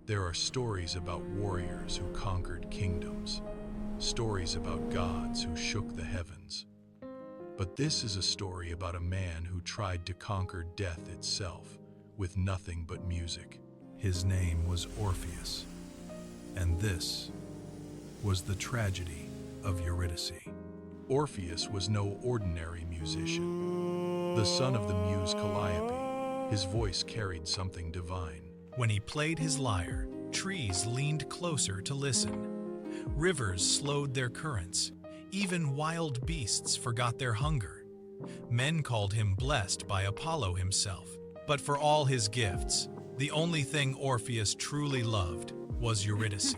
There are stories about warriors who conquered kingdoms, stories about gods who shook the heavens. But this is a story about a man who tried to conquer death itself with nothing but music. His name was Orpheus, and this was the tragedy of Eurydice. Orpheus was no ordinary musician. The son of the muse Calliope, his voice carried something divine. When he played his lyre, trees leaned closer to listen. Rivers slowed their currents. Even wild beasts forgot their hunger. Men called him blessed by Apollo himself. But for all his gifts, the only thing Orpheus truly loved was Eurydice.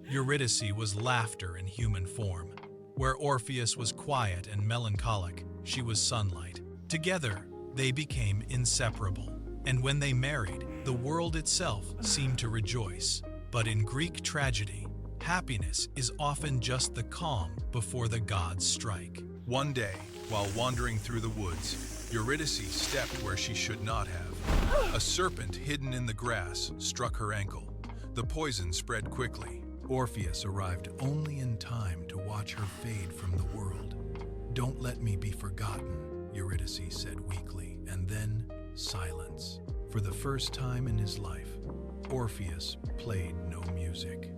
Eurydice was laughter in human form. Where Orpheus was quiet and melancholic, she was sunlight. Together, they became inseparable. And when they married, the world itself seemed to rejoice. But in Greek tragedy, happiness is often just the calm before the gods strike. One day, while wandering through the woods, Eurydice stepped where she should not have. A serpent hidden in the grass struck her ankle. The poison spread quickly. Orpheus arrived only in time to watch her fade from the world. "Don't let me be forgotten," Eurydice said weakly, and then silence. For the first time in his life, Orpheus played no music,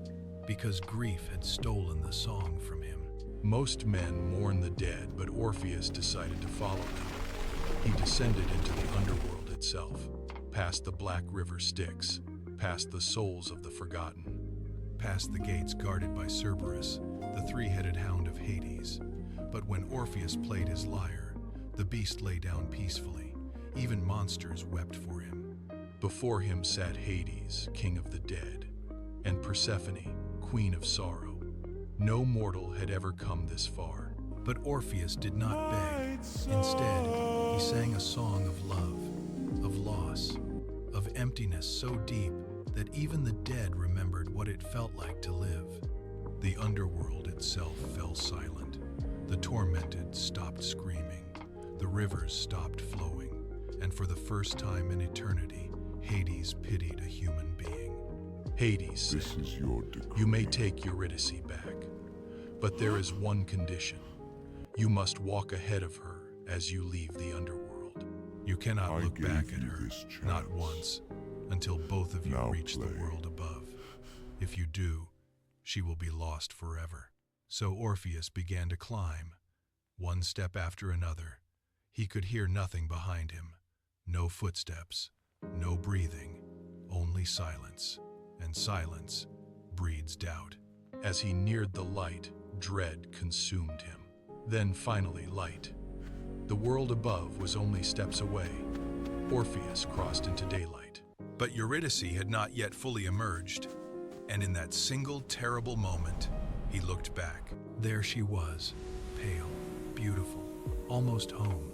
because grief had stolen the song from him. Most men mourn the dead, but Orpheus decided to follow them. He descended into the underworld itself, past the black river Styx, past the souls of the forgotten, past the gates guarded by Cerberus, the three-headed hound of Hades. But when Orpheus played his lyre, the beast lay down peacefully. Even monsters wept for him. Before him sat Hades, king of the dead, and Persephone, queen of sorrow. No mortal had ever come this far. But Orpheus did not beg. Instead, he sang a song of love, of loss, of emptiness so deep that even the dead remembered what it felt like to live. The underworld itself fell silent. The tormented stopped screaming. The rivers stopped flowing. And for the first time in eternity, Hades pitied a human being. Hades said, "This is your decree. "You may take Eurydice back, but there is one condition. You must walk ahead of her as you leave the underworld. You cannot I look gave back at you her, this not chance. once, until both of you Now reach the play." world above. If you do, she will be lost forever." So Orpheus began to climb, one step after another. He could hear nothing behind him. No footsteps, no breathing, only silence, and silence breeds doubt. As he neared the light, dread consumed him. Then finally light. The world above was only steps away. Orpheus crossed into daylight. But Eurydice had not yet fully emerged, and in that single terrible moment, he looked back. There she was, pale, beautiful, almost home.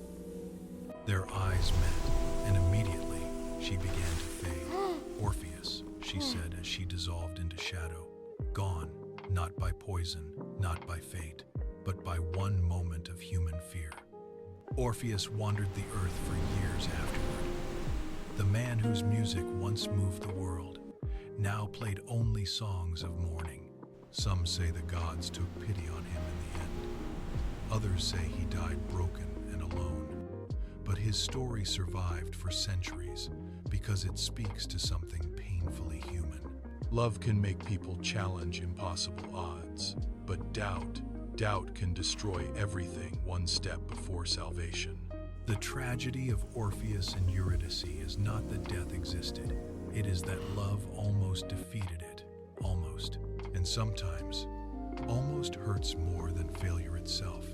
Their eyes met, and immediately she began to fade. "Orpheus," she said as she dissolved into shadow, "gone, not by poison, not by fate, but by one moment of human fear." Orpheus wandered the earth for years afterward. The man whose music once moved the world now played only songs of mourning. Some say the gods took pity on him in the end. Others say he died broken and alone. But his story survived for centuries because it speaks to something painfully human. Love can make people challenge impossible odds, but doubt can destroy everything one step before salvation. The tragedy of Orpheus and Eurydice is not that death existed. It is that love almost defeated it. Almost. And sometimes, almost hurts more than failure itself.